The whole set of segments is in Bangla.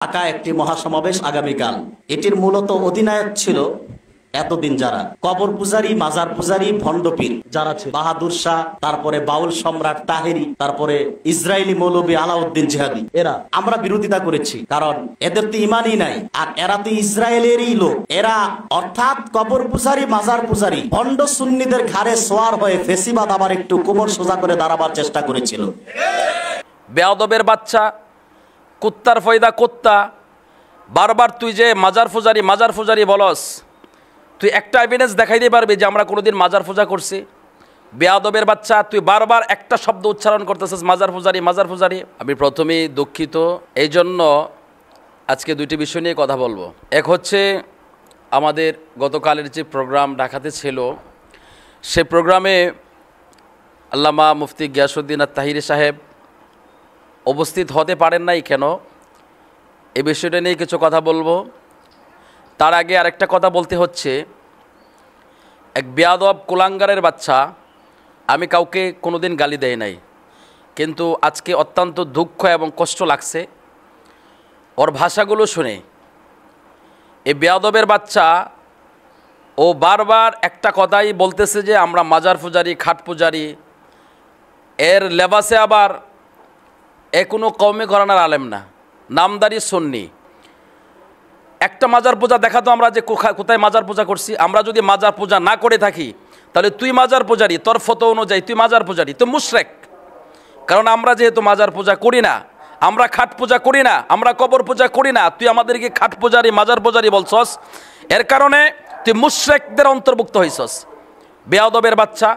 ঢাকা একটি মহাসমাবেশ আগামীকাল। এটির মূলত অধিনায়ক ছিল এতদিন যারা কবর পূজারী, মাজার পূজারী, ভণ্ডপীর যারা ছিল, বাহাদুর শাহ, তারপরে বাউল সম্রাট তাহেরি, তারপরে ইসরায়েলি মৌলবী আলাউদ্দিন জিহাদি, এরা আমরা বিরোধিতা করেছি, কারণ এদের তো ইমানই নাই, আর এরা তো ইসরায়েলেরই লোক। এরা অর্থাৎ কবর পূজারী, মাজার পূজারী, ভণ্ড সুন্নিদের ঘাড়ে সোয়ার হয়ে ফেসিবাদ আবার একটু কোমর সোজা করে দাঁড়াবার চেষ্টা করেছিল। বেয়াদবের বাচ্চা, কুত্তার ফয়দা কুত্তা, বারবার তুই যে মাজার ফুজারি বলস, তুই একটা এভিডেন্স দেখাইতে পারবি যে আমরা কোনোদিন মাজার পূজা করছি? বেয়াদবের বাচ্চা, তুই বারবার একটা শব্দ উচ্চারণ করতেছিস, মাজার পূজারি। আমি প্রথমেই দুঃখিত, এই জন্য আজকে দুইটি বিষয় নিয়ে কথা বলবো। এক হচ্ছে আমাদের গতকালের যে প্রোগ্রাম ঢাকাতে ছিল, সে প্রোগ্রামে আল্লামা মুফতি গিয়াসউদ্দিন আত-তাহিরি সাহেব উপস্থিত হতে পারেন নাই কেন, এই বিষয়টা নিয়ে কিছু কথা বলবো। তার আগে আরেকটা কথা বলতে হচ্ছে, এক বেয়াদব কুলাঙ্গারের বাচ্চা, আমি কাউকে কোনোদিন গালি দেই নাই, কিন্তু আজকে অত্যন্ত দুঃখ এবং কষ্ট লাগছে ওর ভাষাগুলো শুনে। এই বেয়াদবের বাচ্চা ও বারবার একটা কথাই বলতেছে যে আমরা মাজার পূজারি, খাট পূজারি, এর লেবাসে আবার এ কোনো কওমে ঘরানার আলেম না, নামদারি সুন্নি। একটা মাজার পূজা দেখাতো আমরা যে কোথায় মাজার পূজা করছি। আমরা যদি মাজার পূজা না করে থাকি তাহলে তুই মাজার পূজারি, তোর ফতো অনুযায়ী তুই মাজার পূজারি, তুই মুশরিক। কারণ আমরা যেহেতু মাজার পূজা করি না, আমরা খাট পূজা করি না, আমরা কবর পূজা করি না, তুই আমাদেরকে খাট পূজারি, মাজার পূজারি বলছস, এর কারণে তুই মুশরিকদের অন্তর্ভুক্ত হইছস। বেয়াদবের বাচ্চা,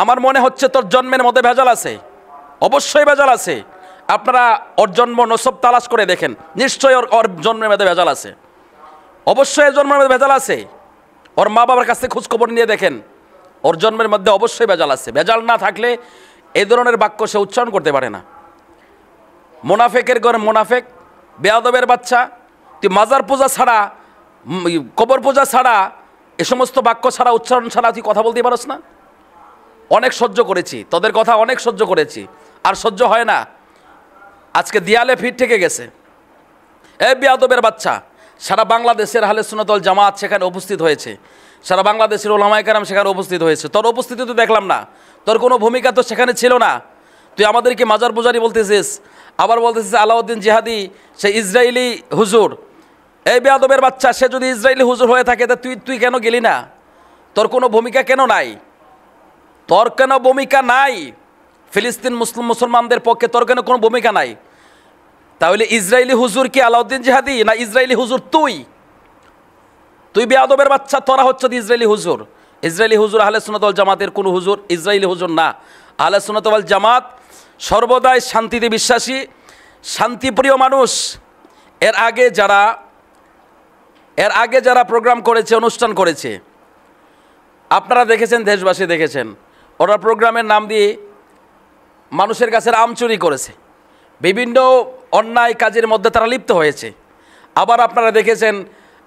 আমার মনে হচ্ছে তোর জন্মের মধ্যে ভেজাল আছে, অবশ্যই ভেজাল আছে। আপনারা ওর জন্ম নসব তালাশ করে দেখেন, নিশ্চয়ই ওর জন্মের মধ্যে ভেজাল আছে, অবশ্যই এর জন্মের মধ্যে ভেজাল আছে। ওর মা বাবার কাছ থেকে খোঁজখবর নিয়ে দেখেন, ওর জন্মের মধ্যে অবশ্যই ভেজাল আছে। ভেজাল না থাকলে এই ধরনের বাক্য সে উচ্চারণ করতে পারে না। মোনাফেকের ঘরে মোনাফেক, বেয়াদবের বাচ্চা, তুই মাজার পূজা ছাড়া, কবর পূজা ছাড়া, এ সমস্ত বাক্য ছাড়া, উচ্চারণ ছাড়া তুই কথা বলতে পারস না? অনেক সহ্য করেছি, তোদের কথা অনেক সহ্য করেছি, আর সহ্য হয় না। আজকে দেয়ালে ফিট থেকে গেছে। এ বেয়াদবের বাচ্চা, সারা বাংলাদেশের আহলে সুন্নাত ওয়াল জামাত সেখানে উপস্থিত হয়েছে, সারা বাংলাদেশের ওলামায়ে কেরাম সেখানে উপস্থিত হয়েছে, তোর উপস্থিতি তো দেখলাম না, তোর কোনো ভূমিকা তো সেখানে ছিল না। তুই আমাদেরকে মাজার পূজারি বলতেছিস, আবার বলতেছিস আলাউদ্দিন জিহাদি সে ইসরায়েলি হুজুর। এই বেয়াদবের বাচ্চা, সে যদি ইসরায়েলি হুজুর হয়ে থাকে তা তুই কেন গেলি না? তোর কোনো ভূমিকা কেন নাই? তোর কেন ভূমিকা নাই? ফিলিস্তিন মুসলমানদের পক্ষে তোর কেন কোনো ভূমিকা নাই? তাহলে ইসরায়েলি হুজুর কি আলাউদ্দিন জিহাদি, না ইসরায়েলি হুজুর তুই বেয়াদবের বাচ্চা, তোরা হচ্ছে ইসরায়েলি হুজুর। ইসরায়েলি হুজুর আহলে সুন্নাত ওয়াল জামাতের কোনো হুজুর ইসরায়েলি হুজুর না। আহলে সুন্নাত ওয়াল জামাত সর্বদাই শান্তিতে বিশ্বাসী, শান্তিপ্রিয় মানুষ। এর আগে যারা প্রোগ্রাম করেছে, অনুষ্ঠান করেছে, আপনারা দেখেছেন, দেশবাসী দেখেছেন, ওরা প্রোগ্রামের নাম দিয়ে মানুষের কাছে আম চুরি করেছে, বিভিন্ন অন্যায় কাজের মধ্যে তারা লিপ্ত হয়েছে। আবার আপনারা দেখেছেন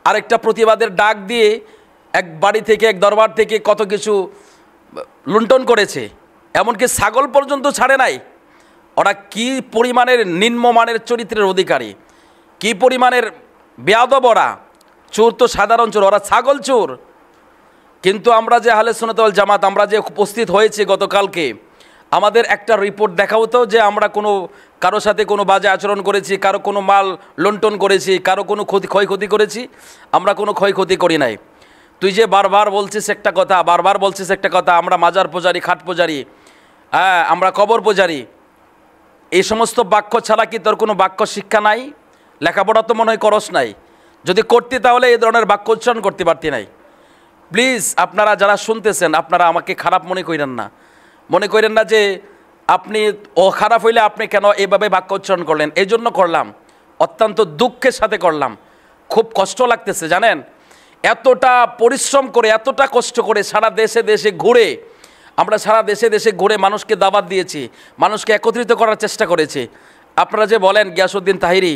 আরেকটা প্রতিবাদের ডাক দিয়ে এক বাড়ি থেকে, এক দরবার থেকে কত কিছু লুণ্ঠন করেছে, এমনকি ছাগল পর্যন্ত ছাড়ে নাই। ওরা কি পরিমাণের নিম্নমানের চরিত্রের অধিকারী, কি পরিমাণের বেয়াদব ওরা। চোর তো সাধারণ চোর, ওরা ছাগল চোর। কিন্তু আমরা যে আহলে সুন্নাত ওয়াল জামাত, আমরা যে উপস্থিত হয়েছি গতকালকে, আমাদের একটা রিপোর্ট দেখাও তো যে আমরা কারো সাথে কোনো বাজে আচরণ করেছি, কারো কোনো মাল লুণ্ঠন করেছি, কারো কোনো ক্ষয়ক্ষতি করেছি? আমরা কোনো ক্ষয়ক্ষতি করি নাই। তুই যে বারবার বলছিস একটা কথা, আমরা মাজার পূজারি, খাট পূজারি, হ্যাঁ আমরা কবর পূজারি, এই সমস্ত বাক্য ছাড়া কি তোর কোনো বাক্য শিক্ষা নাই? লেখাপড়া তো মনে হয় করস নাই। যদি করতি তাহলে এই ধরনের বাক্য উচ্চারণ করতে পারতি নাই। প্লিজ আপনারা যারা শুনতেছেন, আপনারা আমাকে খারাপ মনে করেন না যে আপনি খারাপ হইলে আপনি কেন এভাবে বাক্য উচ্চারণ করলেন। এই জন্য করলাম, অত্যন্ত দুঃখের সাথে করলাম, খুব কষ্ট লাগতেছে জানেন। এতটা পরিশ্রম করে, এতটা কষ্ট করে সারা দেশে ঘুরে, আমরা সারা দেশে ঘুরে মানুষকে দাওয়াত দিয়েছি, মানুষকে একত্রিত করার চেষ্টা করেছি। আপনারা যে বলেন গিয়াসউদ্দিন তাহিরি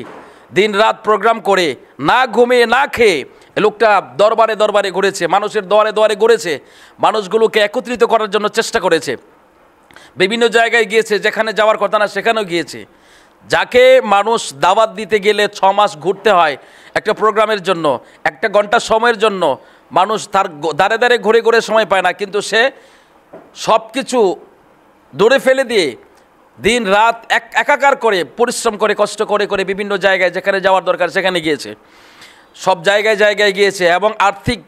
দিন রাত প্রোগ্রাম করে, না ঘুমিয়ে না খেয়ে লোকটা দরবারে ঘুরেছে, মানুষের দুয়ারে ঘুরেছে, মানুষগুলোকে একত্রিত করার জন্য চেষ্টা করেছে, বিভিন্ন জায়গায় গিয়েছে, যেখানে যাওয়ার কথা না সেখানেও গিয়েছে। যাকে মানুষ দাওয়াত দিতে গেলে 6 মাস ঘুরতে হয় একটা প্রোগ্রামের জন্য, 1 ঘন্টা সময়ের জন্য, মানুষ তার দাঁড়ে দাঁড়ে ঘুরে ঘুরে সময় পায় না, কিন্তু সে সব কিছু দৌড়ে ফেলে দিয়ে দিন রাত একাকার করে পরিশ্রম করে কষ্ট করে করে বিভিন্ন জায়গায় যেখানে যাওয়ার দরকার সেখানে গিয়েছে, সব জায়গায় জায়গায় গিয়েছে, এবং আর্থিক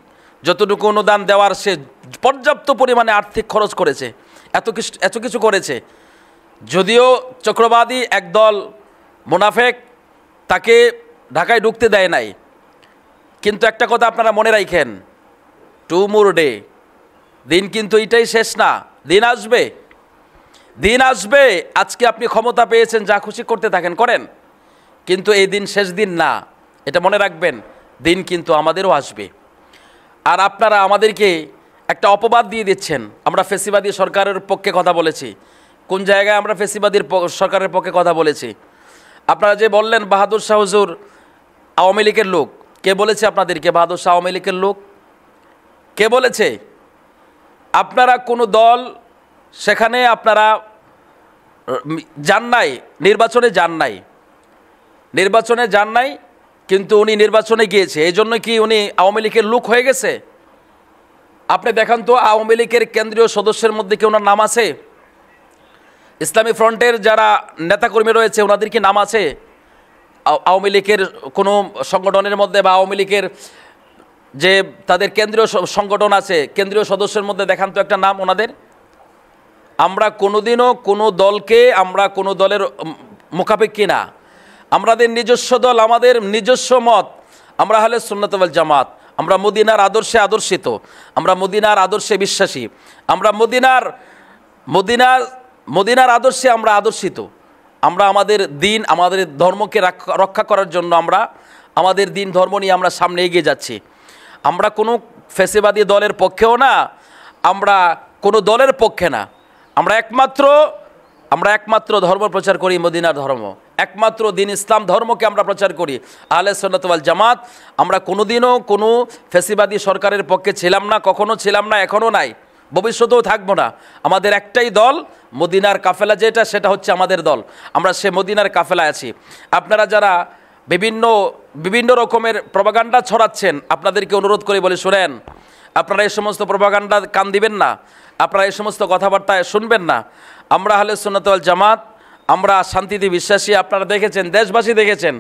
যতটুকু অনুদান দেওয়ার সে পর্যাপ্ত পরিমাণে আর্থিক খরচ করেছে, এত কিছু করেছে। যদিও চক্রবাদী একদল মুনাফেক তাকে ঢাকায় ঢুকতে দেয় নাই, কিন্তু একটা কথা আপনারা মনে রাখেন, 2 more day, দিন কিন্তু এটাই শেষ না, দিন আসবে, দিন আসবে। আজকে আপনি ক্ষমতা পেয়েছেন, যা খুশি করতে থাকেন করেন, কিন্তু এই দিন শেষ দিন না, এটা মনে রাখবেন, দিন কিন্তু আমাদেরও আসবে। আর আপনারা আমাদেরকে একটা অপবাদ দিয়ে দিচ্ছেন, আমরা ফেসিবাদী সরকারের পক্ষে কথা বলেছি। কোন জায়গায় আমরা ফেসিবাদী সরকারের পক্ষে কথা বলেছি? আপনারা যে বললেন বাহাদুর শাহ হুজুর আওয়ামী লীগের লোক, কে বলেছে আপনাদেরকে বাহাদুর শাহ আওয়ামী লীগের লোক? কে বলেছে? আপনারা কোনো দল সেখানে আপনারা যান নাই, নির্বাচনে যান নাই, কিন্তু উনি নির্বাচনে গিয়েছে, এই জন্য কি উনি আওয়ামী লীগের লোক হয়ে গেছে? আপনি দেখান তো আওয়ামী লীগের কেন্দ্রীয় সদস্যের মধ্যে কি ওনার নাম আছে? ইসলামী ফ্রন্টের যারা নেতাকর্মী রয়েছে ওনাদের কি নাম আছে আওয়ামী লীগের কোনো সংগঠনের মধ্যে, বা আওয়ামী লীগের যে তাদের কেন্দ্রীয় সংগঠন আছে কেন্দ্রীয় সদস্যের মধ্যে দেখান তো একটা নাম ওনাদের। আমরা কোনোদিনও কোনো দলকে, আমরা কোনো দলের মুখাপেক্ষী না, আমাদের নিজস্ব দল, আমাদের নিজস্ব মত, আমরা আহলে সুন্নাত ওয়াল জামাত, আমরা মদিনার আদর্শে আদর্শিত, আমরা মদিনার আদর্শে বিশ্বাসী, আমরা মদিনার আদর্শে আমরা আদর্শিত। আমরা আমাদের দিন, আমাদের ধর্মকে রক্ষা করার জন্য আমরা আমাদের দিন ধর্ম নিয়ে আমরা সামনে এগিয়ে যাচ্ছি। আমরা কোনো ফ্যাসিবাদী দলের পক্ষেও না, আমরা কোনো দলের পক্ষে না, আমরা একমাত্র ধর্ম প্রচার করি, মদিনার ধর্ম, একমাত্র দিন ইসলাম ধর্মকে আমরা প্রচার করি, আহলে সুন্নাত ওয়াল জামাত। আমরা কোনোদিনও কোনো ফ্যাসিবাদী সরকারের পক্ষে ছিলাম না, কখনো ছিলাম না, এখনও নাই, ভবিষ্যতেও থাকবো না। আমাদের একটাই দল, মদিনার কাফেলা, সেটা হচ্ছে আমাদের দল, আমরা সে মদিনার কাফেলায় আছি। আপনারা যারা বিভিন্ন রকমের প্রপাগান্ডা ছড়াচ্ছেন, আপনাদেরকে অনুরোধ করে বলি, শুনেন, আপনারা এই সমস্ত প্রপাগান্ডা কান দিবেন না, আপনারা এই সমস্ত কথাবার্তায় শুনবেন না। আমরা আহলে সুন্নাত ওয়াল জামাত, আমরা শান্তিতে বিশ্বাসী। আপনারা দেখেছেন, দেশবাসী দেখেছেন,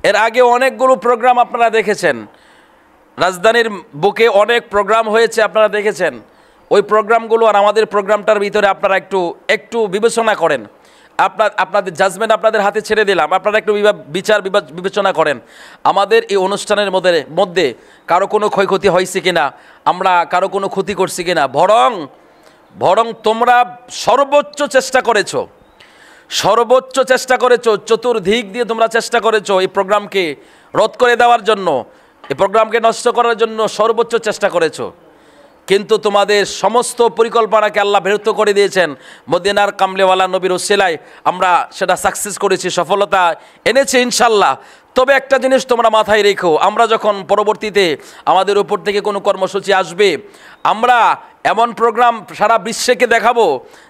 এর আগে অনেকগুলো প্রোগ্রাম আপনারা দেখেছেন, রাজধানীর বুকে অনেক প্রোগ্রাম হয়েছে, আপনারা দেখেছেন। ওই প্রোগ্রামগুলো আর আমাদের প্রোগ্রামটার ভিতরে আপনারা একটু বিবেচনা করেন, আপনাদের জাজমেন্ট আপনাদের হাতে ছেড়ে দিলাম, আপনারা একটু বিবেচনা করেন। আমাদের এই অনুষ্ঠানের মধ্যে কারো কোনো ক্ষয়ক্ষতি হয়েছে কিনা, আমরা কারো কোনো ক্ষতি করছি কিনা, বরং তোমরা সর্বোচ্চ চেষ্টা করেছো, চতুর্দিক দিয়ে তোমরা চেষ্টা করেছো এই প্রোগ্রামকে রদ করে দেওয়ার জন্য, এই প্রোগ্রামকে নষ্ট করার জন্য সর্বোচ্চ চেষ্টা করেছো, কিন্তু তোমাদের সমস্ত পরিকল্পনাকে আল্লাহ ব্যর্থ করে দিয়েছেন। মদিনার কামলেওয়ালা নবীর ওসিলায় আমরা সেটা সাকসেস করেছি, সফলতা এনেছি ইনশাল্লাহ। তবে একটা জিনিস তোমরা মাথায় রেখো, আমরা যখন পরবর্তীতে আমাদের উপর থেকে কোনো কর্মসূচি আসবে, আমরা এমন প্রোগ্রাম সারা বিশ্বকে দেখাবো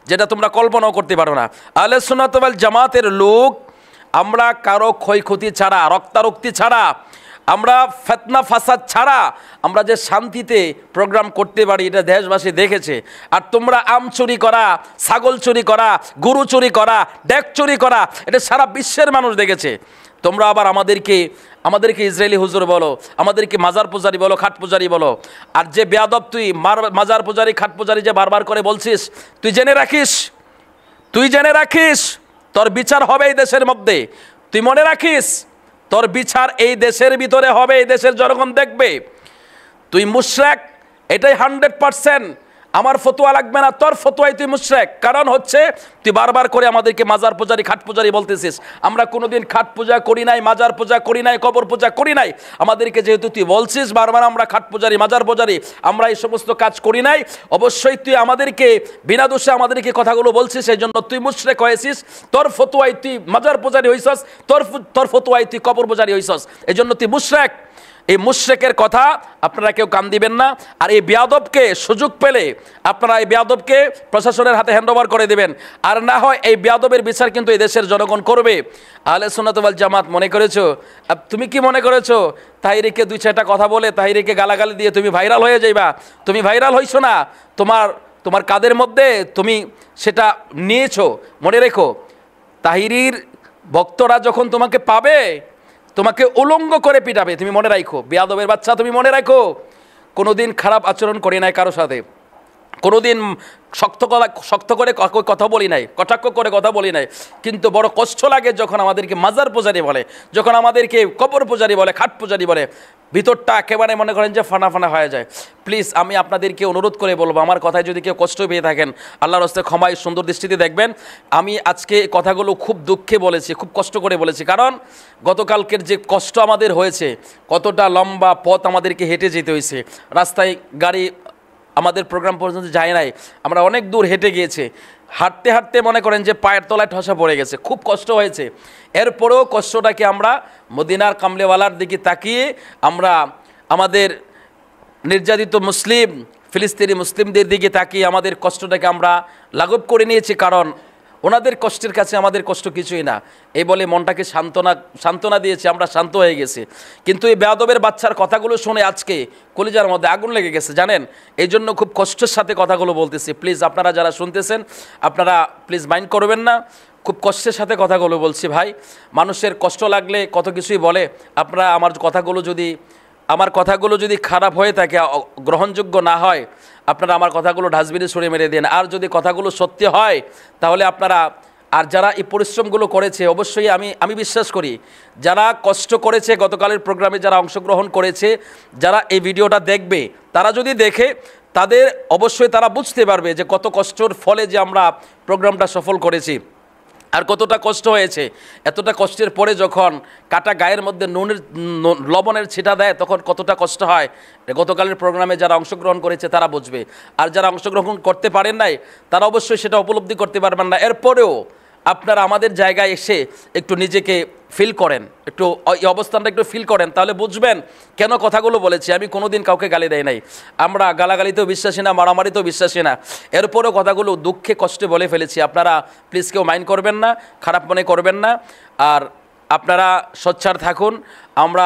যেটা তোমরা কল্পনাও করতে পারো না। আহলে সুন্নাত ওয়াল জামাতের লোক, আমরা কারো ক্ষয়ক্ষতি ছাড়া, রক্তারক্তি ছাড়া, আমরা ফিতনা ফাসাদ ছাড়া আমরা যে শান্তিতে প্রোগ্রাম করতে পারি, এটা দেশবাসী দেখেছে। আর তোমরা আম চুরি করা, ছাগল চুরি করা, গরু চুরি করা, ডেক চুরি করা, এটা সারা বিশ্বের মানুষ দেখেছে। তোমরা আবার আমাদেরকে ইসরায়েলি হুজুর বলো, আমাদেরকে মাজার পূজারি বলো, খাট পূজারি বলো। আর যে বেয়াদব তুই মাজার পূজারি, খাট পূজারি যে বারবার করে বলছিস, তুই জেনে রাখিস তোর বিচার হবে এই দেশের মধ্যে। তুই মনে রাখিস, তোর বিচার এই দেশের ভিতরে হবে, এই দেশের জনগণ দেখবে। তুই মুশরিক, এটাই 100%। আমার ফতোয়া লাগবে না, তোর ফতোয়াই তুই মুশরিক। কারণ হচ্ছে তুই বারবার করে আমাদেরকে মাজার পূজারি, খাট পূজারি বলতেছিস। আমরা কোনোদিন খাট পূজা করি নাই, মাজার পূজা করি নাই, কবর পূজা করি নাই। আমাদেরকে যেহেতু তুই বলছিস বারবার আমরা খাট পূজারি, মাজার পূজারি, আমরা এই সমস্ত কাজ করি নাই, অবশ্যই তুই আমাদেরকে বিনা দোষে আমাদেরকে কথাগুলো বলছিস, এই জন্য তুই মুশরিক হয়েছিস। তোর ফতোয়াই তুই মাজার পূজারি হইছস, তোর ফতোয়াই তুই কবর পূজারি হইছস, এই জন্য তুই মুশরিক। এই মুশরিকের কথা আপনারা কেউ কান দিবেন না। আর এই বেয়াদবকে সুযোগ পেলে আপনারা এই বেয়াদবকে প্রশাসনের হাতে হ্যান্ডওভার করে দেবেন, আর না হয় এই বেয়াদবের বিচার কিন্তু এই দেশের জনগণ করবে। আহলে সুন্নাত ওয়াল জামাত মনে করেছো, তুমি কি মনে করেছো তাহিরিকে দুই চারটা কথা বলে তাহিরিকে গালাগালি দিয়ে তুমি ভাইরাল হয়ে যাইবা? তুমি ভাইরাল হইছো না, তোমার কাদের মধ্যে তুমি সেটা নিয়েছো। মনে রেখো, তাহিরির ভক্তরা যখন তোমাকে পাবে তোমাকে উলঙ্গ করে পিটাবে, তুমি মনে রাখো। বেয়াদবের বাচ্চা, তুমি মনে রাখো, কোনোদিন খারাপ আচরণ করি নাই কারো সাথে, কোনোদিন শক্ত করে কথা বলি নাই, কটাক্ষ করে কথা বলি নাই, কিন্তু বড় কষ্ট লাগে যখন আমাদেরকে মাজার পূজারি বলে, যখন আমাদেরকে কবর পূজারি বলে, খাট পূজারি বলে, ভিতরটা একেবারে মনে করেন যে ফানা ফানা হয়ে যায়। প্লিজ আমি আপনাদেরকে অনুরোধ করে বলবো, আমার কথায় যদি কেউ কষ্ট পেয়ে থাকেন আল্লাহর হস্তে ক্ষমায় সুন্দর দৃষ্টিতে দেখবেন। আমি আজকে কথাগুলো খুব দুঃখে বলেছি, খুব কষ্ট করে বলেছি, কারণ গতকালকের যে কষ্ট আমাদের হয়েছে, কতটা লম্বা পথ আমাদেরকে হেঁটে যেতে হয়েছে, রাস্তায় গাড়ি আমাদের প্রোগ্রাম পর্যন্ত যায় নাই, আমরা অনেক দূর হেঁটে গিয়েছে, হাঁটতে হাঁটতে মনে করেন যে পায়ের তলায় ঠসা পড়ে গেছে, খুব কষ্ট হয়েছে। এরপরেও কষ্টটাকে আমরা মদিনার কামলেওয়ালার দিকে তাকিয়ে আমরা আমাদের নির্যাতিত মুসলিম ফিলিস্তিনি মুসলিমদের দিকে তাকিয়ে আমাদের কষ্টটাকে আমরা লাঘব করে নিয়েছি, কারণ ওনাদের কষ্টের কাছে আমাদের কষ্ট কিছুই না, এই বলে মনটাকে সান্ত্বনা দিয়েছি, আমরা শান্ত হয়ে গেছি। কিন্তু এই বেয়াদবের বাচ্চার কথাগুলো শুনে আজকে কলিজার মধ্যে আগুন লেগে গেছে, জানেন। এই জন্য খুব কষ্টের সাথে কথাগুলো বলতেছি। প্লিজ আপনারা যারা শুনতেছেন আপনারা প্লিজ মাইন্ড করবেন না, খুব কষ্টের সাথে কথাগুলো বলছি ভাই। মানুষের কষ্ট লাগলে কত কিছুই বলে, আপনারা আমার কথাগুলো যদি খারাপ হয়ে থাকে, গ্রহণযোগ্য না হয়, আপনারা আমার কথাগুলো ডাস্টবিনে ছুঁড়ে মেরে দেন। আর যদি কথাগুলো সত্যি হয় তাহলে আপনারা, আর যারা এই পরিশ্রমগুলো করেছে, অবশ্যই আমি বিশ্বাস করি যারা কষ্ট করেছে গতকালের প্রোগ্রামে, যারা অংশগ্রহণ করেছে, যারা এই ভিডিওটা দেখবে, তারা যদি দেখে তাদের অবশ্যই তারা বুঝতে পারবে যে কত কষ্টর ফলে যে আমরা প্রোগ্রামটা সফল করেছি আর কতটা কষ্ট হয়েছে। এতটা কষ্টের পরে যখন কাটা গায়ের মধ্যে লবণের ছিটা দেয় তখন কতটা কষ্ট হয়, গতকালের প্রোগ্রামে যারা অংশগ্রহণ করেছে তারা বুঝবে। আর যারা অংশগ্রহণ করতে পারেন নাই তারা অবশ্যই সেটা উপলব্ধি করতে পারবেন না। এরপরেও আপনারা আমাদের জায়গায় এসে একটু নিজেকে ফিল করেন, একটু এই অবস্থানটা একটু ফিল করেন, তাহলে বুঝবেন কেন কথাগুলো বলেছি। আমি কোনোদিন কাউকে গালি দেয় নাই, আমরা গালাগালিতেও বিশ্বাসী না, মারামারিতেও বিশ্বাসী না, এরপরেও কথাগুলো দুঃখে কষ্টে বলে ফেলেছি। আপনারা প্লিজ কেউ মাইন্ড করবেন না, খারাপ মনে করবেন না, আর আপনারা সোচ্চার থাকুন। আমরা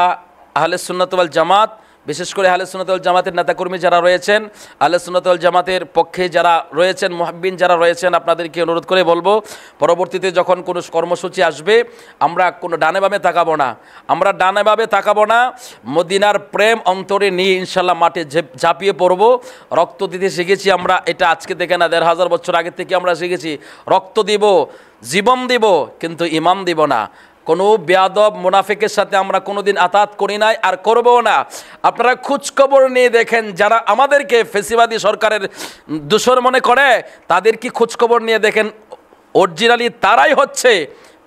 আহলে সুন্নাত ওয়াল জামাত, বিশেষ করে আহলে সুন্নাত ওয়াল জামাতের নেতাকর্মী যারা রয়েছেন, আহলে সুন্নাত ওয়াল জামাতের পক্ষে যারা রয়েছেন, মুহাব্বিন যারা রয়েছেন, আপনাদেরকে অনুরোধ করে বলবো, পরবর্তীতে যখন কোনো কর্মসূচি আসবে আমরা কোনো ডানে বামে তাকাবো না, আমরা ডানে বামে তাকাবো না, মদিনার প্রেম অন্তরে নিয়ে ইনশাল্লাহ মাঠে ঝাঁপিয়ে পড়ব। রক্ত দিতে শিখেছি আমরা, এটা আজকে থেকে না, 1500 বছর আগে থেকে আমরা শিখেছি রক্ত দিব, জীবন দিব, কিন্তু ইমান দিব না। কোনো বেয়াদব মুনাফিকের সাথে আমরা কোনোদিন আতাত করি নাই আর করবও না। আপনারা খোঁজখবর নিয়ে দেখেন, যারা আমাদেরকে ফেসিবাদী সরকারের দূষর মনে করে তাদের কি খোঁজখবর নিয়ে দেখেন, অরিজিনালি তারাই হচ্ছে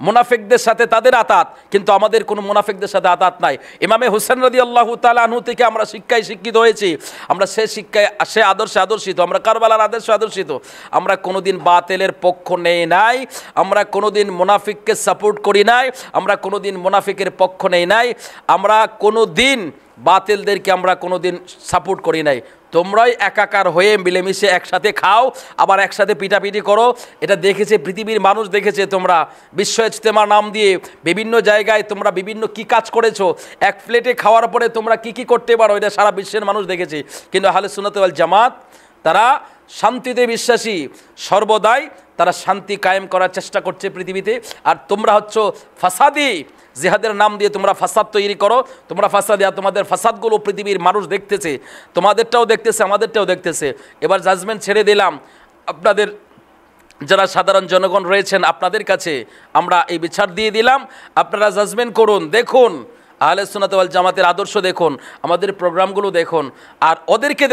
মুনাফিকদের সাথে তাদের আতাত, কিন্তু আমাদের কোনো মুনাফিকদের সাথে আতাত নাই। ইমামে হুসেন রাদিয়াল্লাহু তাআলা আনহু থেকে আমরা শিক্ষায় শিক্ষিত হয়েছি, আমরা সে শিক্ষায় সে আদর্শে আদর্শিত, আমরা কারবালার আদর্শে আদর্শিত। আমরা কোনোদিন বাতিলের পক্ষ নেই নাই, আমরা কোনোদিন মুনাফিককে সাপোর্ট করি নাই, আমরা কোনোদিন মুনাফিকের পক্ষ নেই নাই, আমরা কোনোদিন বাতিলদেরকে আমরা কোনোদিন সাপোর্ট করি নাই। তোমরাই একাকার হয়ে মিলেমিশে একসাথে খাও, আবার একসাথে পিটাপিটি করো, এটা দেখেছে পৃথিবীর মানুষ দেখেছে। তোমরা বিশ্ব ইজতেমার নাম দিয়ে বিভিন্ন জায়গায় তোমরা বিভিন্ন কি কাজ করেছো, এক প্লেটে খাওয়ার পরে তোমরা কি করতে পারো, এটা সারা বিশ্বের মানুষ দেখেছে। কিন্তু আহলে সুন্নাত ওয়াল জামাত তারা শান্তিতে বিশ্বাসী, সর্বদাই তারা শান্তি কায়েম করার চেষ্টা করছে পৃথিবীতে। আর তোমরা হচ্ছে ফাসাদি, জিহাদের নাম দিয়ে তোমরা ফাসাদ তৈরি করো, তোমরা ফাসাদি, আর তোমাদের ফাসাদগুলো পৃথিবীর মানুষ দেখতেছে, তোমাদেরটাও দেখতেছে, আমাদেরটাও দেখতেছে। এবার জাজমেন্ট ছেড়ে দিলাম, আপনাদের যারা সাধারণ জনগণ রয়েছেন আপনাদের কাছে আমরা এই বিচার দিয়ে দিলাম, আপনারা জাজমেন্ট করুন। দেখুন আহলে সুন্নাত ওয়াল জামাতের আদর্শ দেখুন, আমাদের প্রোগ্রামগুলো দেখুন, আর ওদেরকে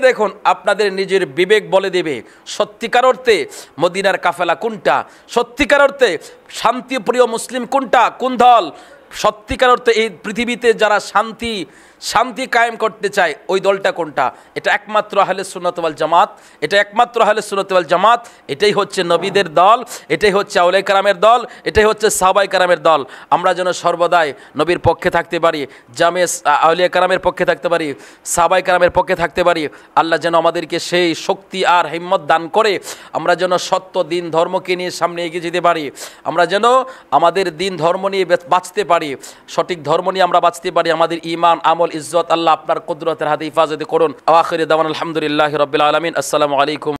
দেখুন, আপনাদের নিজের বিবেক বলে দেবে সত্যিকার অর্থে মদিনার কাফেলা কোনটা, সত্যিকার অর্থে শান্তিপ্রিয় মুসলিম কোনটা, কোন দল, সত্যিকার অর্থে এই পৃথিবীতে যারা শান্তি শান্তি কায়েম করতে চায়, ওই দলটা কোনটা? এটা একমাত্র আহলে সুন্নাত ওয়াল জামাত, এটা একমাত্র আহলে সুন্নাত ওয়াল জামাত। এটাই হচ্ছে নবীদের দল, এটাই হচ্ছে আউলিয়া কেরামের দল, এটাই হচ্ছে সাহাবায়ে কেরামের দল। আমরা যেন সর্বদাই নবীর পক্ষে থাকতে পারি, জামে আউলিয়া কেরামের পক্ষে থাকতে পারি, সাহাবায়ে কেরামের পক্ষে থাকতে পারি। আল্লাহ যেন আমাদেরকে সেই শক্তি আর হিম্মত দান করে আমরা যেন সত্য দিন ধর্মকে নিয়ে সামনে এগিয়ে যেতে পারি, আমরা যেন আমাদের দিন ধর্ম নিয়ে বাঁচতে পারি, সঠিক ধর্ম নিয়ে আমরা বাঁচতে পারি। আমাদের ঈমান, আমল, ইজ্জত আল্লাহ আপনার কুদরতের হাতে হিফাজত করুন। আখির দাওয়ানা আলহামদুলিল্লাহি রাব্বিল আলামিন। আসসালামু আলাইকুম।